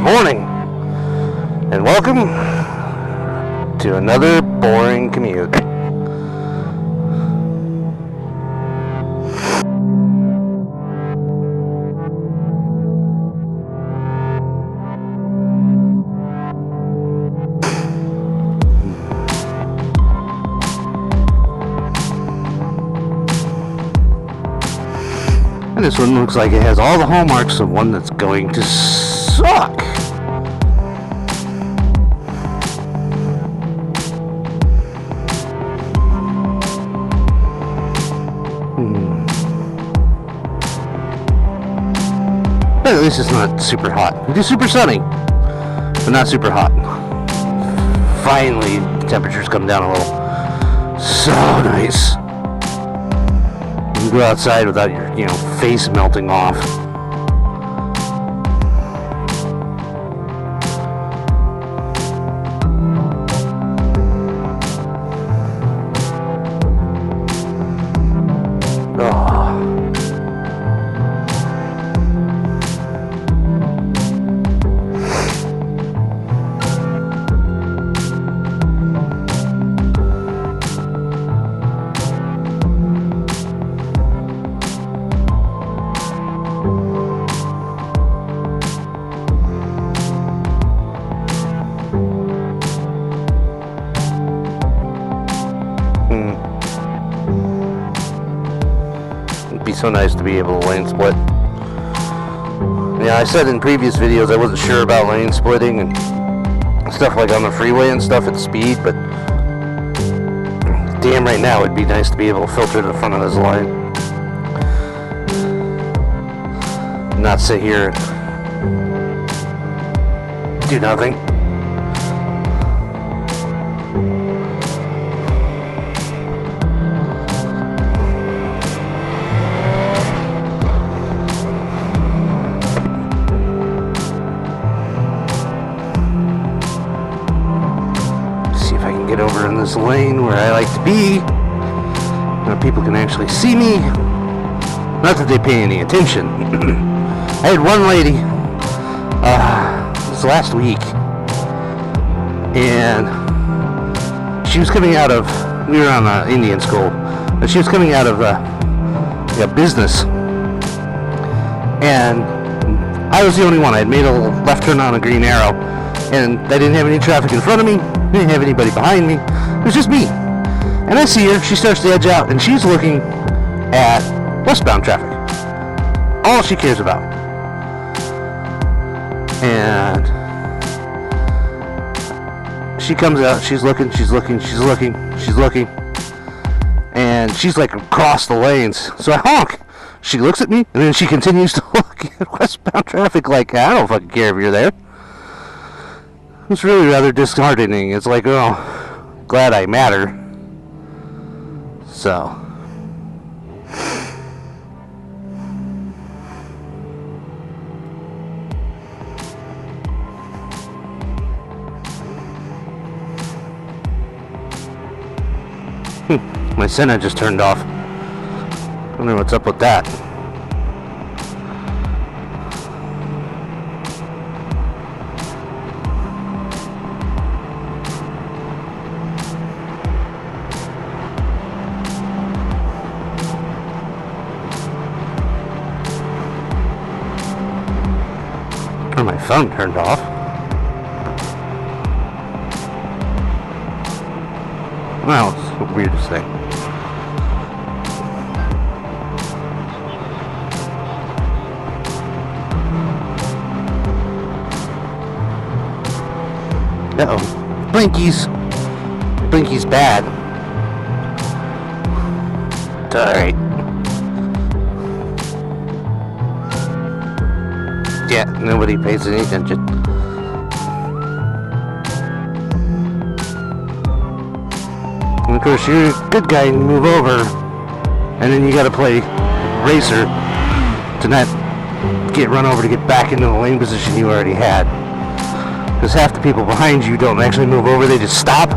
morning, and welcome to another boring commute. And this one looks like it has all the hallmarks of one that's going to suck. But at least it's not super hot. It is super sunny, but not super hot. Finally, the temperatures come down a little. So nice. You can go outside without your, face melting off. Be so nice to be able to lane split. Yeah, I said in previous videos I wasn't sure about lane splitting and stuff like on the freeway and stuff at speed, but damn right now it'd be nice to be able to filter to the front of this line. Not sit here and do nothing. Get over in this lane where I like to be, where people can actually see me. Not that they pay any attention. I had one lady this last week, and she was coming out of, we were on Indian school, and she was coming out of a business, and I was the only one. I had made a left turn on a green arrow, and I didn't have any traffic in front of me. I didn't have anybody behind me. It was just me. And I see her. She starts to edge out, and she's looking at westbound traffic. All she cares about. And she comes out. She's looking. And she's like across the lanes. So I honk. She looks at me, and then she continues to look at westbound traffic like, I don't fucking care if you're there. It's really rather disheartening. It's like, oh, glad I matter. So. My Senna just turned off. I wonder what's up with that. Or my phone turned off. Well, it's the weirdest thing. Uh-oh. Blinky's bad. It's alright. Yeah, nobody pays any attention. And of course, you're a good guy and move over, and then you gotta play racer to not get run over to get back into the lane position you already had. Because half the people behind you don't actually move over, they just stop,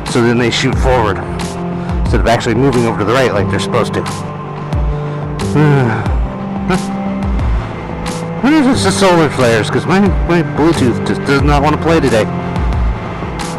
so then they shoot forward instead of actually moving over to the right like they're supposed to. Maybe it's the solar flares, because my Bluetooth just does not want to play today.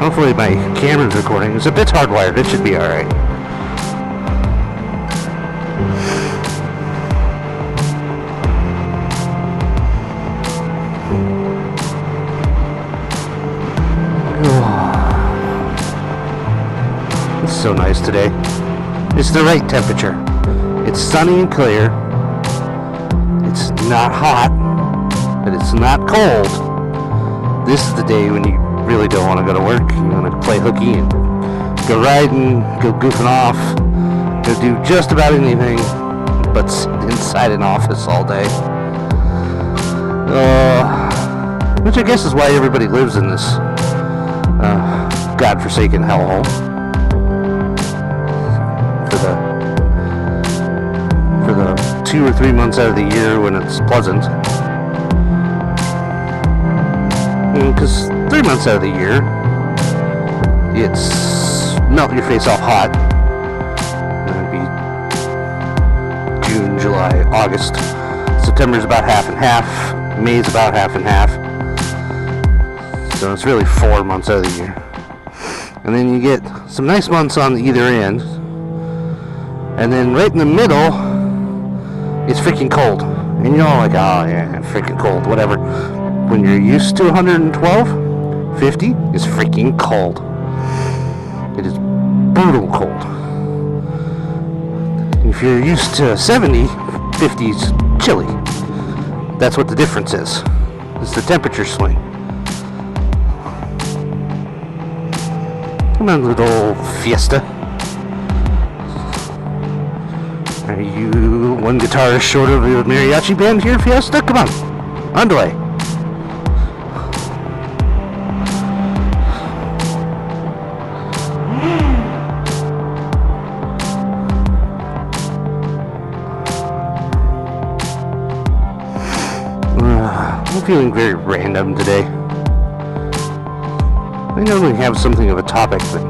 Hopefully my camera's recording. It's a bit hardwired. It should be alright. It's so nice today. It's the right temperature. It's sunny and clear. It's not hot, but it's not cold. This is the day when you really don't want to go to work. You want to play hooky and go riding, go goofing off, go do just about anything but sit inside an office all day. Which I guess is why everybody lives in this godforsaken hellhole. For the 2 or 3 months out of the year when it's pleasant. Because 3 months out of the year, it's melt your face off hot. That'd be June, July, August. September's about half and half. May's about half and half. So it's really 4 months out of the year. And then you get some nice months on either end. And then right in the middle, it's freaking cold. And you're all like, oh yeah, freaking cold, whatever. When you're used to 112, 50 is freaking cold. It is brutal cold. If you're used to 70, 50 is chilly. That's what the difference is. It's the temperature swing. Come on, little fiesta. Are you one guitarist short of a mariachi band here, Fiesta? Come on, underway. I'm feeling very random today. I normally have something of a topic, but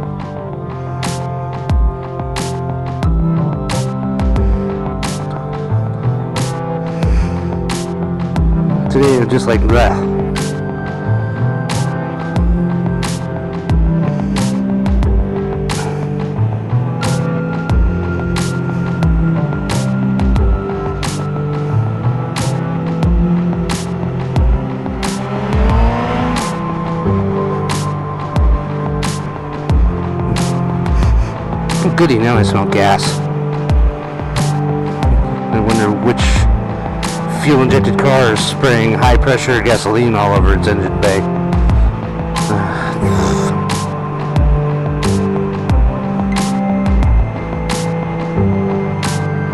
today I'm just like, bleh. Goody, now I smell gas. I wonder which fuel-injected car is spraying high-pressure gasoline all over its engine bay.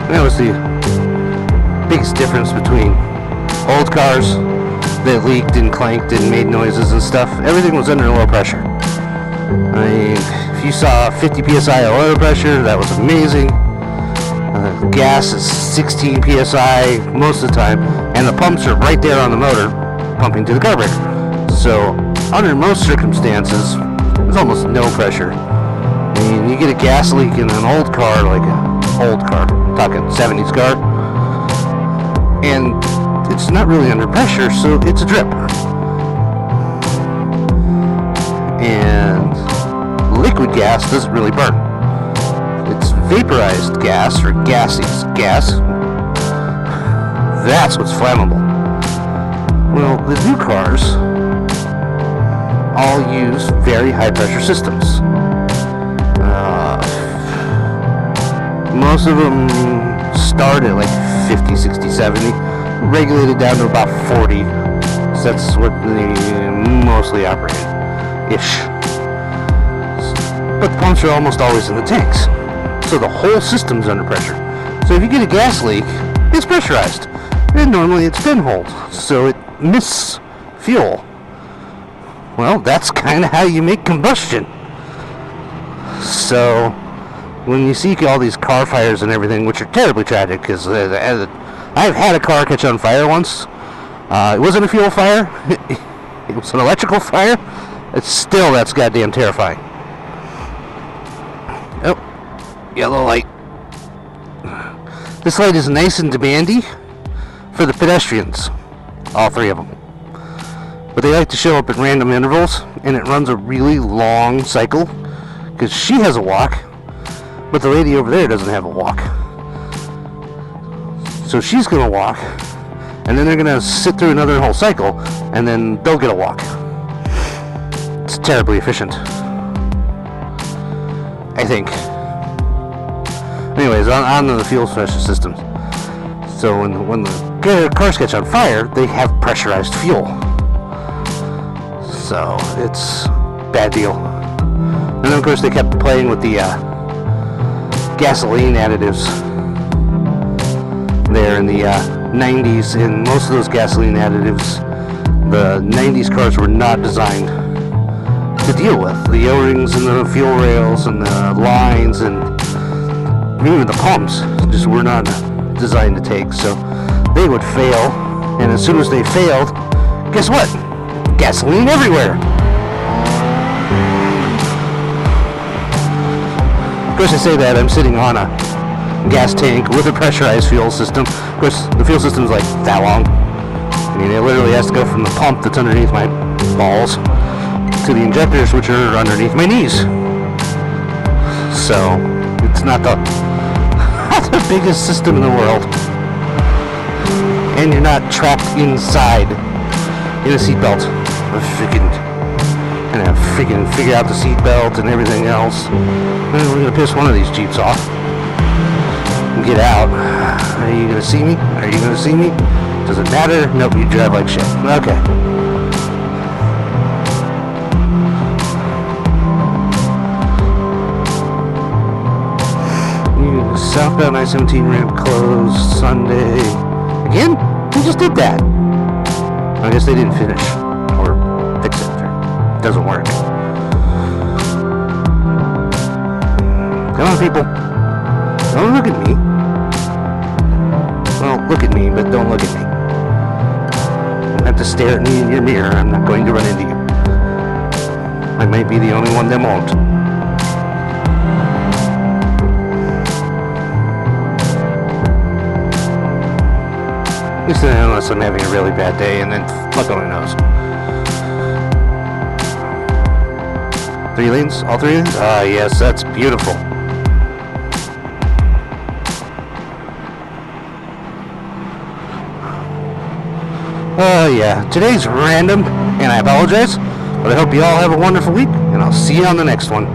That was the biggest difference between old cars that leaked and clanked and made noises and stuff. Everything was under low pressure. I mean, if you saw 50 psi of oil pressure, that was amazing. Gas is 16 psi most of the time, and the pumps are right there on the motor, pumping to the carburetor. So, under most circumstances, there's almost no pressure. I mean, you get a gas leak in an old car, like an old car, talking 70s car, and it's not really under pressure, so it's a drip. And liquid gas doesn't really burn. It's vaporized gas, or gaseous gas. That's what's flammable. Well, the new cars all use very high pressure systems. Most of them start at like 50, 60, 70, regulated down to about 40. So that's what they mostly operate ish. But the pumps are almost always in the tanks. So the whole system's under pressure. So if you get a gas leak, it's pressurized. And normally it's pinholed, so it misses fuel. Well, that's kind of how you make combustion. So when you see all these car fires and everything, which are terribly tragic, because I've had a car catch on fire once. It wasn't a fuel fire. It was an electrical fire. That's goddamn terrifying. Oh, yellow light. This light is nice and demanding for the pedestrians. all three of them. But they like to show up at random intervals, and it runs a really long cycle, because she has a walk, but the lady over there doesn't have a walk. So she's going to walk, and then they're going to sit through another whole cycle, and then they'll get a walk. It's terribly efficient, I think. Anyways, on to the fuel pressure systems. So when the cars catch on fire, they have pressurized fuel. So it's a bad deal. And then of course they kept playing with the gasoline additives there in the 90s. And most of those gasoline additives, the 90s cars were not designed to deal with. The O-rings and the fuel rails and the lines and even the pumps just were not designed to take. So they would fail, and as soon as they failed, guess what? Gasoline everywhere. Of course, I say that I'm sitting on a gas tank with a pressurized fuel system. Of course, the fuel system's like that long. I mean, it literally has to go from the pump that's underneath my balls to the injectors, which are underneath my knees. So it's not the biggest system in the world, and you're not trapped inside in a seatbelt. Freaking figure out the seatbelt and everything else. We're gonna piss one of these Jeeps off and get out. Are you gonna see me? Are you gonna see me? Does it matter? Nope, you drive like shit. Okay. Southbound I-17 ramp closed Sunday. Again? We just did that. I guess they didn't finish or fix it. It doesn't work. Come on, people. Don't look at me. Well, look at me, but don't look at me. You don't have to stare at me in your mirror. I'm not going to run into you. I might be the only one that won't. Unless I'm having a really bad day, and then fuck only knows. 3 lanes? All 3 lanes? Ah, yes, that's beautiful. Yeah, today's random, and I apologize, but I hope you all have a wonderful week, and I'll see you on the next one.